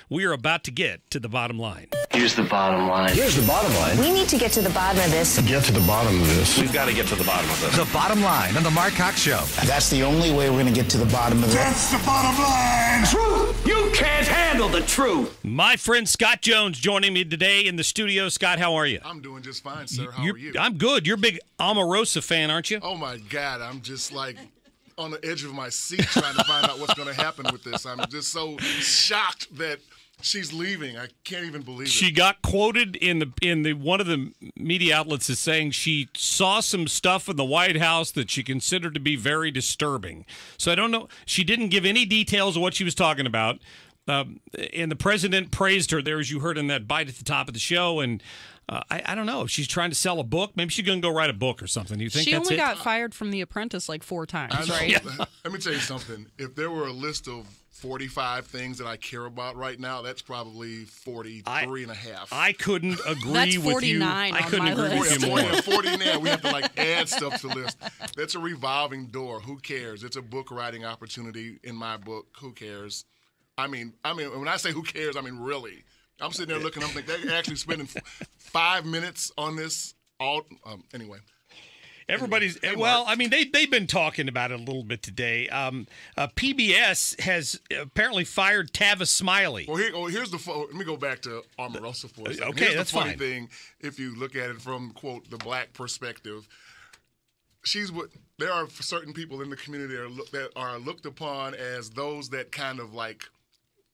We are about to get to the bottom line. Here's the bottom line. Here's the bottom line. We need to get to the bottom of this. Get to the bottom of this. We've got to get to the bottom of this. The bottom line on the Mark Cox Show. That's the only way we're going to get to the bottom of this. That's the bottom line. Truth! You can't handle the truth. My friend Scott Jones joining me today in the studio. Scott, how are you? I'm doing just fine, sir. How are you? I'm good. You're a big Omarosa fan, aren't you? Oh, my God. I'm just like on the edge of my seat trying to find out what's going to happen with this. I'm just so shocked that she's leaving. I can't even believe it. She got quoted in the one of the media outlets as saying she saw some stuff in the White House that she considered to be very disturbing. So I don't know. She didn't give any details of what she was talking about. And the president praised her there, as you heard in that bite at the top of the show. And I don't know if she's trying to sell a book. Maybe she's going to go write a book or something. Do you think she that's only it? got fired from The Apprentice like 4 times, right? Yeah. Let me tell you something. If there were a list of 45 things that I care about right now, that's probably 43 and a half. I couldn't agree That's with you. 49 I on couldn't my agree list. with you more. 40 now. We have to add stuff to the list. That's a revolving door. Who cares? It's a book writing opportunity in my book. Who cares? I mean, when I say who cares, I mean really. I'm sitting there looking. I'm thinking they're actually spending 5 minutes on this. Anyway. Everybody's well. I mean, they've been talking about it a little bit today. PBS has apparently fired Tavis Smiley. Well, here's the. Let me go back to Omarosa for a second. Okay, here's that's the funny fine. thing, if you look at it from quote the black perspective, there are certain people in the community that are looked upon as those that kind of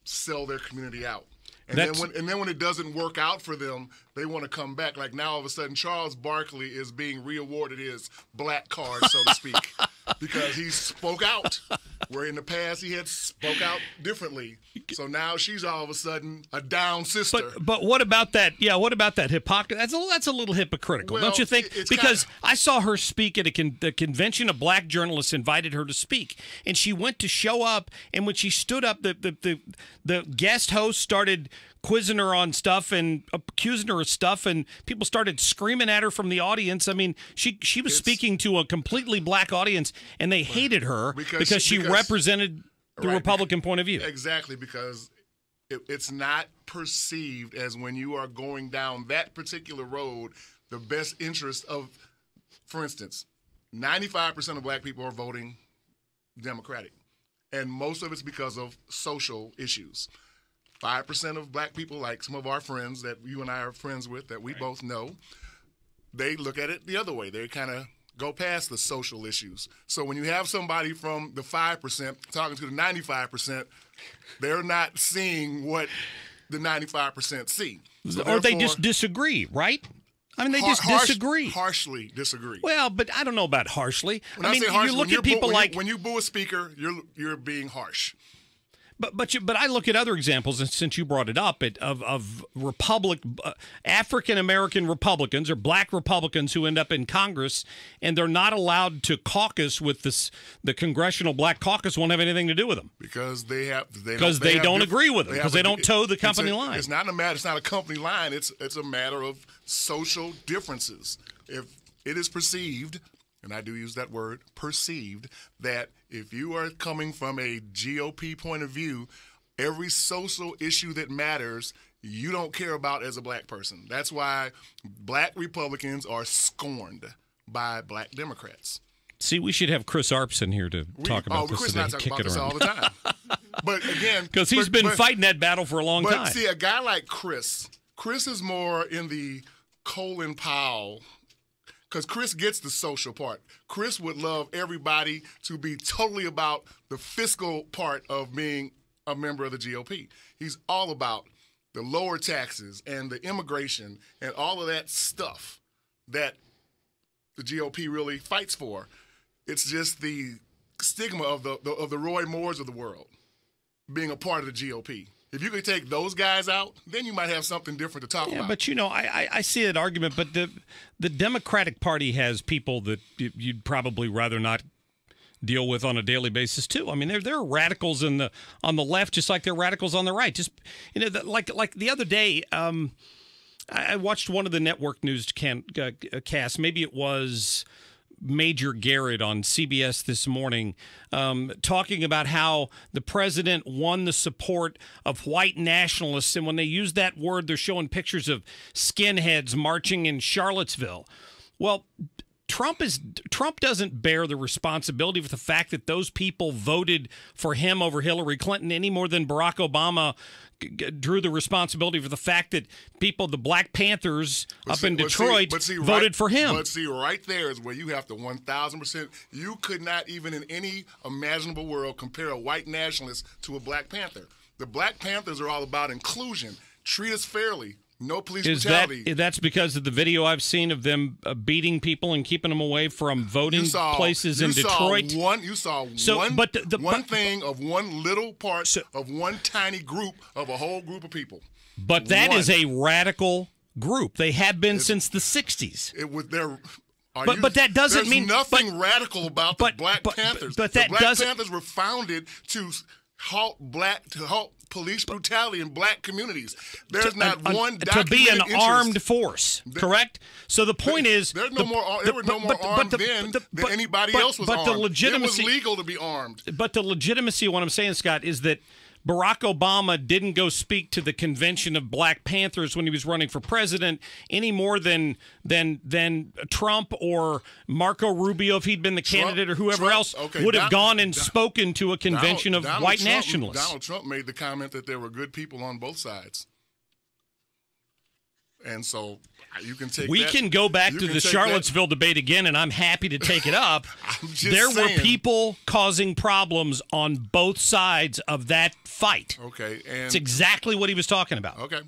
sell their community out. And then when it doesn't work out for them, they want to come back. Like now, all of a sudden, Charles Barkley is being re-awarded his black card, so to speak, because he spoke out, where in the past he had spoke out differently. So now she's all of a sudden a down sister. But what about that? Yeah, what about that hypocrisy? That's a little hypocritical, don't you think? Because I saw her speak at the convention. A black journalist invited her to speak, and she went to show up. And when she stood up, the guest host started quizzing her on stuff and accusing her of stuff, and people started screaming at her from the audience. I mean, she was speaking to a completely black audience, and they hated her because she represented the Republican point of view. Exactly, because it's not perceived as, when you are going down that particular road, the best interest of, for instance, 95% of black people are voting Democratic, and most of it's because of social issues. 5% of black people, like some of our friends that you and I are friends with, that we both know, they look at it the other way. They kind of go past the social issues. So when you have somebody from the 5% talking to the 95%, they're not seeing what the 95% see. So or they just disagree, right? I mean, they just disagree. Harshly disagree. Well, but I don't know about harshly. When I say harsh, you look at people when you boo a speaker, you're being harsh. But I look at other examples, and since you brought it up, of African American Republicans or black Republicans who end up in Congress, and they're not allowed to caucus with the Congressional Black Caucus. Won't have anything to do with them because they don't agree with them, because they don't toe the company line. It's not a company line. It's a matter of social differences. If it is perceived, and I do use that word, perceived, that if you are coming from a GOP point of view, every social issue that matters, you don't care about as a black person. That's why black Republicans are scorned by black Democrats. See, we should have Chris Arps in here to talk about this Chris today. Chris talk about this all the time. But again, because he's been fighting that battle for a long time. But see, a guy like Chris is more in the Colin Powell, because Chris gets the social part. Chris would love everybody to be totally about the fiscal part of being a member of the GOP. He's all about the lower taxes and the immigration and all of that stuff that the GOP really fights for. It's just the stigma of the Roy Moores of the world being a part of the GOP. If you could take those guys out, then you might have something different to talk about. But I see that argument. But the Democratic Party has people that you'd probably rather not deal with on a daily basis too. I mean, there are radicals on the left, just like there are radicals on the right. Just like the other day, I watched one of the network news casts. Maybe it was Major Garrett on CBS this morning, talking about how the president won the support of white nationalists. And when they use that word, they're showing pictures of skinheads marching in Charlottesville. Well, Trump doesn't bear the responsibility for the fact that those people voted for him over Hillary Clinton any more than Barack Obama drew the responsibility for the fact that the Black Panthers in Detroit voted for him. But see, right there is where you have to 1,000%. You could not even in any imaginable world compare a white nationalist to a Black Panther. The Black Panthers are all about inclusion. Treat us fairly. No police brutality. That's because of the video I've seen of them beating people and keeping them away from voting places in Detroit? You saw one thing of one little part of one tiny group of a whole group of people. But that is a radical group. They have been since the 60s. But that doesn't mean nothing radical about the Black Panthers. But the Black Panthers were founded to halt police brutality in Black communities. There's not one documented to be an armed force, correct? So the point is, there were no more armed then than anybody else was armed. It was legal to be armed. But the legitimacy of what I'm saying, Scott, is that Barack Obama didn't go speak to the convention of Black Panthers when he was running for president any more than Trump or Marco Rubio, if he'd been the candidate, or whoever else would have gone and spoken to a convention of white nationalists. Donald Trump made the comment that there were good people on both sides. And so you can take We can go back to the Charlottesville debate again, and I'm happy to take it up. There were people causing problems on both sides of that fight. Okay. And it's exactly what he was talking about. Okay.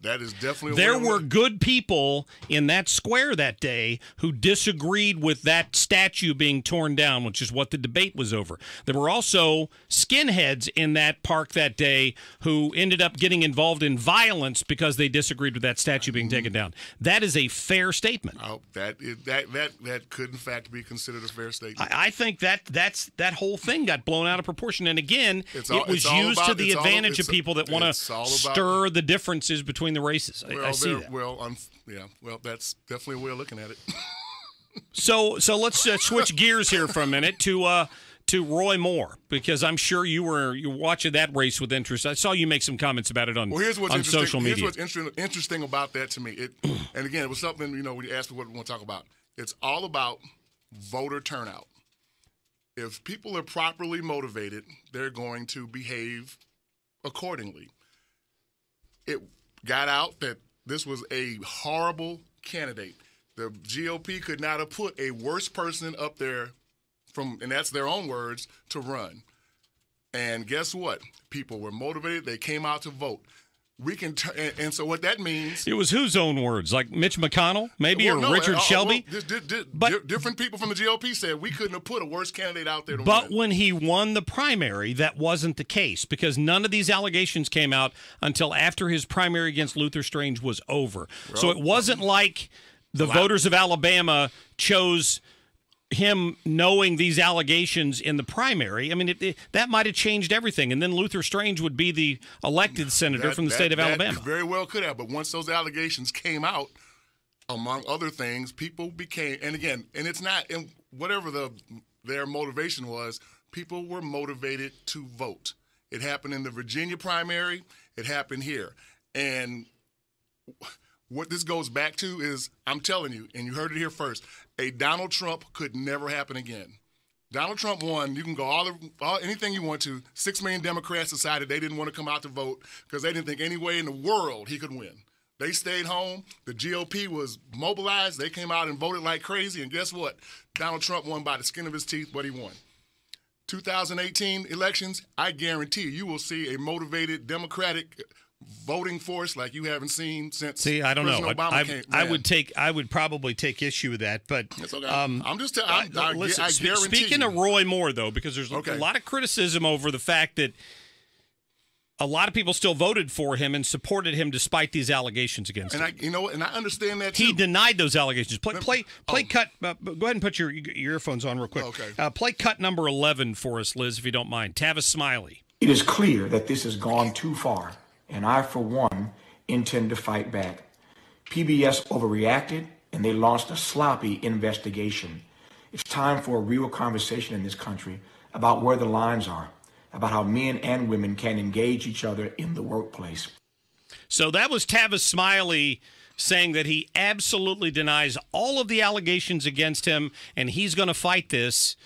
That is definitely there were good people in that square that day who disagreed with that statue being torn down, which is what the debate was over. There were also skinheads in that park that day who ended up getting involved in violence because they disagreed with that statue being taken down. That is a fair statement. Oh, that could in fact be considered a fair statement. I think that whole thing got blown out of proportion, and again, it was used to the advantage of people that want to stir the differences between the races. I see that. Well, that's definitely a way of looking at it. So let's switch gears here for a minute to Roy Moore, because I'm sure you were watching that race with interest. I saw you make some comments about it on social media. Here's what's interesting about that to me. And again, it was something, when you asked me what we want to talk about. It's all about voter turnout. If people are properly motivated, they're going to behave accordingly. It got out that this was a horrible candidate. The GOP could not have put a worse person up there, and that's their own words, to run. And guess what? People were motivated. They came out to vote. And so what that means... It was whose own words? Like Mitch McConnell, maybe, or Richard Shelby? Different people from the GOP said we couldn't have put a worse candidate out there to But win. when he won the primary, that wasn't the case, because none of these allegations came out until after his primary against Luther Strange was over. So it wasn't like the voters of Alabama chose him knowing these allegations in the primary. I mean, that might have changed everything, and then Luther Strange would be the elected senator from the state of Alabama. Very well could have, but once those allegations came out, among other things, people became, and it's not, and whatever their motivation was, people were motivated to vote. It happened in the Virginia primary. It happened here. And what this goes back to is, I'm telling you, and you heard it here first, a Donald Trump could never happen again. Donald Trump won. You can go anything you want to. 6 million Democrats decided they didn't want to come out to vote because they didn't think any way in the world he could win. They stayed home. The GOP was mobilized. They came out and voted like crazy. And guess what? Donald Trump won by the skin of his teeth, but he won. 2018 elections, I guarantee you will see a motivated Democratic voting force like you haven't seen since. See, I don't President know. Obama I would probably take issue with that, but it's okay. I'm just telling. I guarantee. Speaking of Roy Moore, though, because there's a lot of criticism over the fact that a lot of people still voted for him and supported him despite these allegations against him. And I understand that too. He denied those allegations. Play cut. Go ahead and put your earphones on real quick. Okay. Play cut number 11 for us, Liz, if you don't mind. Tavis Smiley. It is clear that this has gone too far, and I, for one, intend to fight back. PBS overreacted, and they launched a sloppy investigation. It's time for a real conversation in this country about where the lines are, about how men and women can engage each other in the workplace. So that was Tavis Smiley saying that he absolutely denies all of the allegations against him, and he's going to fight this.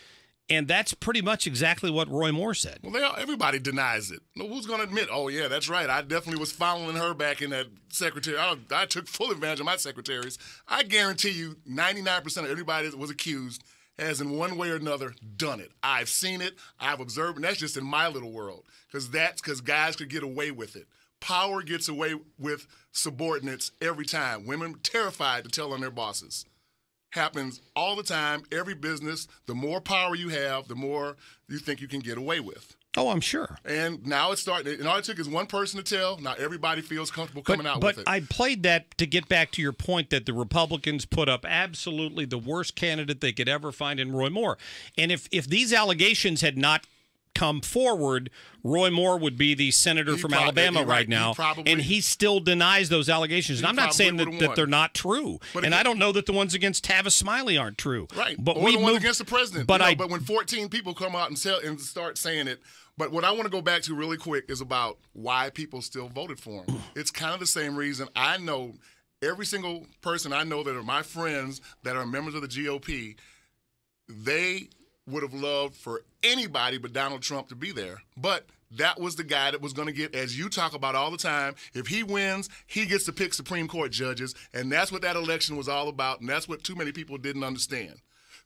And that's pretty much exactly what Roy Moore said. Well, everybody denies it. Who's going to admit, oh, yeah, that's right. I definitely was following her back in that secretary. I took full advantage of my secretaries. I guarantee you 99% of everybody that was accused has in one way or another done it. I've seen it. I've observed, and that's just in my little world, because guys could get away with it. Power gets away with subordinates every time. Women terrified to tell on their bosses. Happens all the time, every business. The more power you have, the more you think you can get away with. Oh, I'm sure. And now it's starting. And all it took is one person to tell. Now everybody feels comfortable coming out with it. But I played that to get back to your point that the Republicans put up absolutely the worst candidate they could ever find in Roy Moore. And if these allegations had not come forward, Roy Moore would be the senator from Alabama right now, and he still denies those allegations. And I'm not saying that they're not true, and I don't know that the ones against Tavis Smiley aren't true. Right, but or the ones against the president. But but when 14 people come out and start saying it, but what I want to go back to really quick is about why people still voted for him. It's kind of the same reason. I know every single person I know that are my friends that are members of the GOP, they would have loved for anybody but Donald Trump to be there. But that was the guy that was going to get, as you talk about all the time, if he wins, he gets to pick Supreme Court judges, and that's what that election was all about, and that's what too many people didn't understand.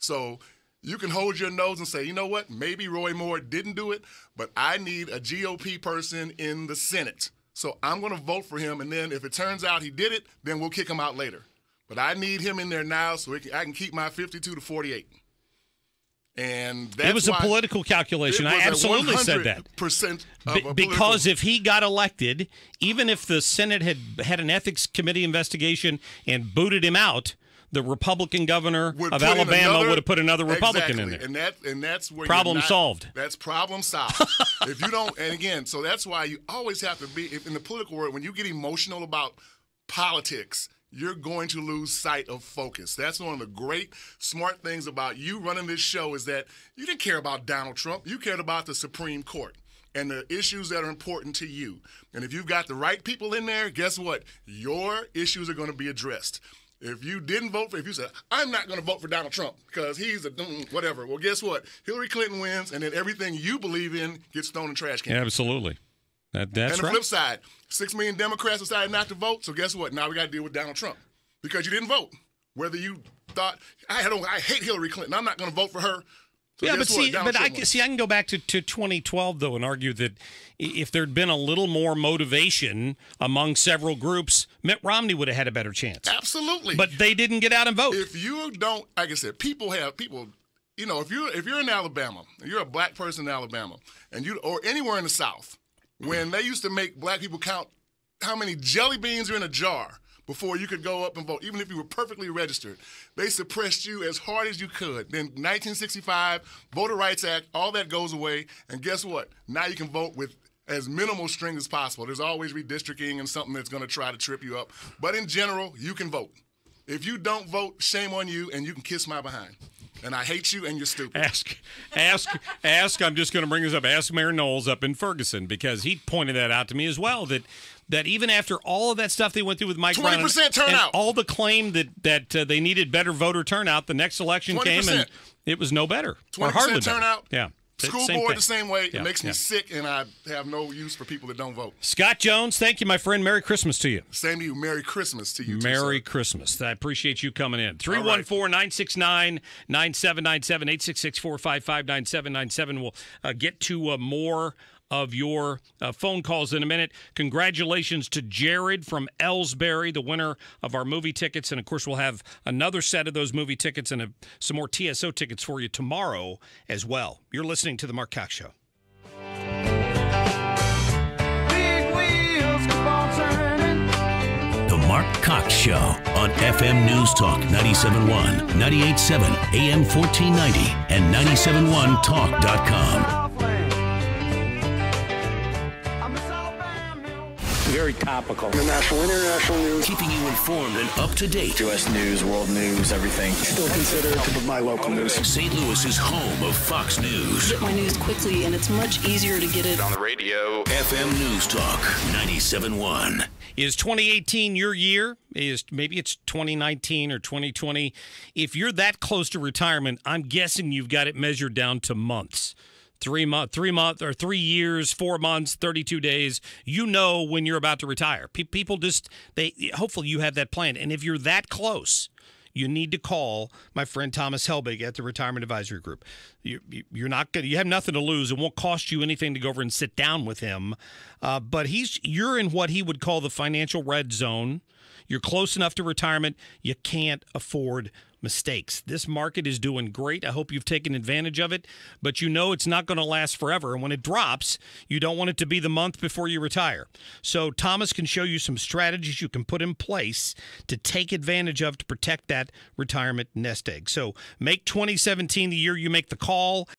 So you can hold your nose and say, you know what, maybe Roy Moore didn't do it, but I need a GOP person in the Senate. So I'm going to vote for him, and then if it turns out he did it, then we'll kick him out later. But I need him in there now so I can keep my 52 to 48. And that's it was a political calculation. I absolutely said that. Because if he got elected, even if the Senate had an ethics committee investigation and booted him out, the Republican governor of Alabama would have put another Republican in there. And that's where problem solved. That's problem solved. If you don't, and again, so that's why you always have to be in the political world. When you get emotional about politics, you're going to lose sight of focus. That's one of the great, smart things about you running this show is that you didn't care about Donald Trump. You cared about the Supreme Court and the issues that are important to you. And if you've got the right people in there, guess what? Your issues are going to be addressed. If you didn't vote if you said, I'm not going to vote for Donald Trump because he's a whatever, well, guess what? Hillary Clinton wins, and then everything you believe in gets thrown in the trash can. Yeah, absolutely. That's right. And the right. flip side, 6 million Democrats decided not to vote, so guess what? Now we got to deal with Donald Trump because you didn't vote. Whether you thought, I hate Hillary Clinton, I'm not going to vote for her. So yeah, I can go back to 2012 though and argue that if there'd been a little more motivation among several groups, Mitt Romney would have had a better chance. Absolutely. But they didn't get out and vote. If you don't, like I said, people, you know, if you're in Alabama, you're a black person in Alabama, or anywhere in the South, when they used to make black people count how many jelly beans are in a jar before you could go up and vote, even if you were perfectly registered. They suppressed you as hard as you could. Then 1965, Voter Rights Act, all that goes away. And guess what? Now you can vote with as minimal string as possible. There's always redistricting and something that's going to try to trip you up. But in general, you can vote. If you don't vote, shame on you, and you can kiss my behind. And I hate you, and you're stupid. Ask. I'm just going to bring this up. Ask Mayor Knowles up in Ferguson because he pointed that out to me as well. That even after all of that stuff they went through with Mike Brown, 20% turnout, and all the claim that they needed better voter turnout, the next election 20%. Came and it was no better, 20% or hardly turnout. Better. Yeah. School board the same way. Yeah, it makes me sick, and I have no use for people that don't vote. Scott Jones, thank you, my friend. Merry Christmas to you. Same to you. Merry Christmas to you, too, Merry Christmas. I appreciate you coming in. 314-969-9797, 866-455-9797. We'll get to more of your phone calls in a minute. Congratulations to Jared from Ellsbury, the winner of our movie tickets. And, of course, we'll have another set of those movie tickets and some more TSO tickets for you tomorrow as well. You're listening to The Mark Cox Show. Big wheels keep on turning. The Mark Cox Show on FM News Talk 97.1, 98.7, AM 1490, and 97.1talk.com. very topical. The national, international news. Keeping you informed and up to date. U.S. news, world news, everything. Still considered my local news. St. Louis is home of Fox News. Get my news quickly, and it's much easier to get it On the radio. FM News Talk 97.1. Is 2018 your year? Maybe it's 2019 or 2020. If you're that close to retirement, I'm guessing you've got it measured down to months. 3 months, or 3 years, 4 months, 32 days. You know when you're about to retire. People hopefully you have that planned. And if you're that close, you need to call my friend Thomas Helbig at the Retirement Advisory Group. You have nothing to lose. It won't cost you anything to go over and sit down with him. But you're in what he would call the financial red zone. You're close enough to retirement. You can't afford mistakes. This market is doing great. I hope you've taken advantage of it, but you know it's not going to last forever. And when it drops, you don't want it to be the month before you retire. So Thomas can show you some strategies you can put in place to take advantage of to protect that retirement nest egg. So make 2017 the year you make the call.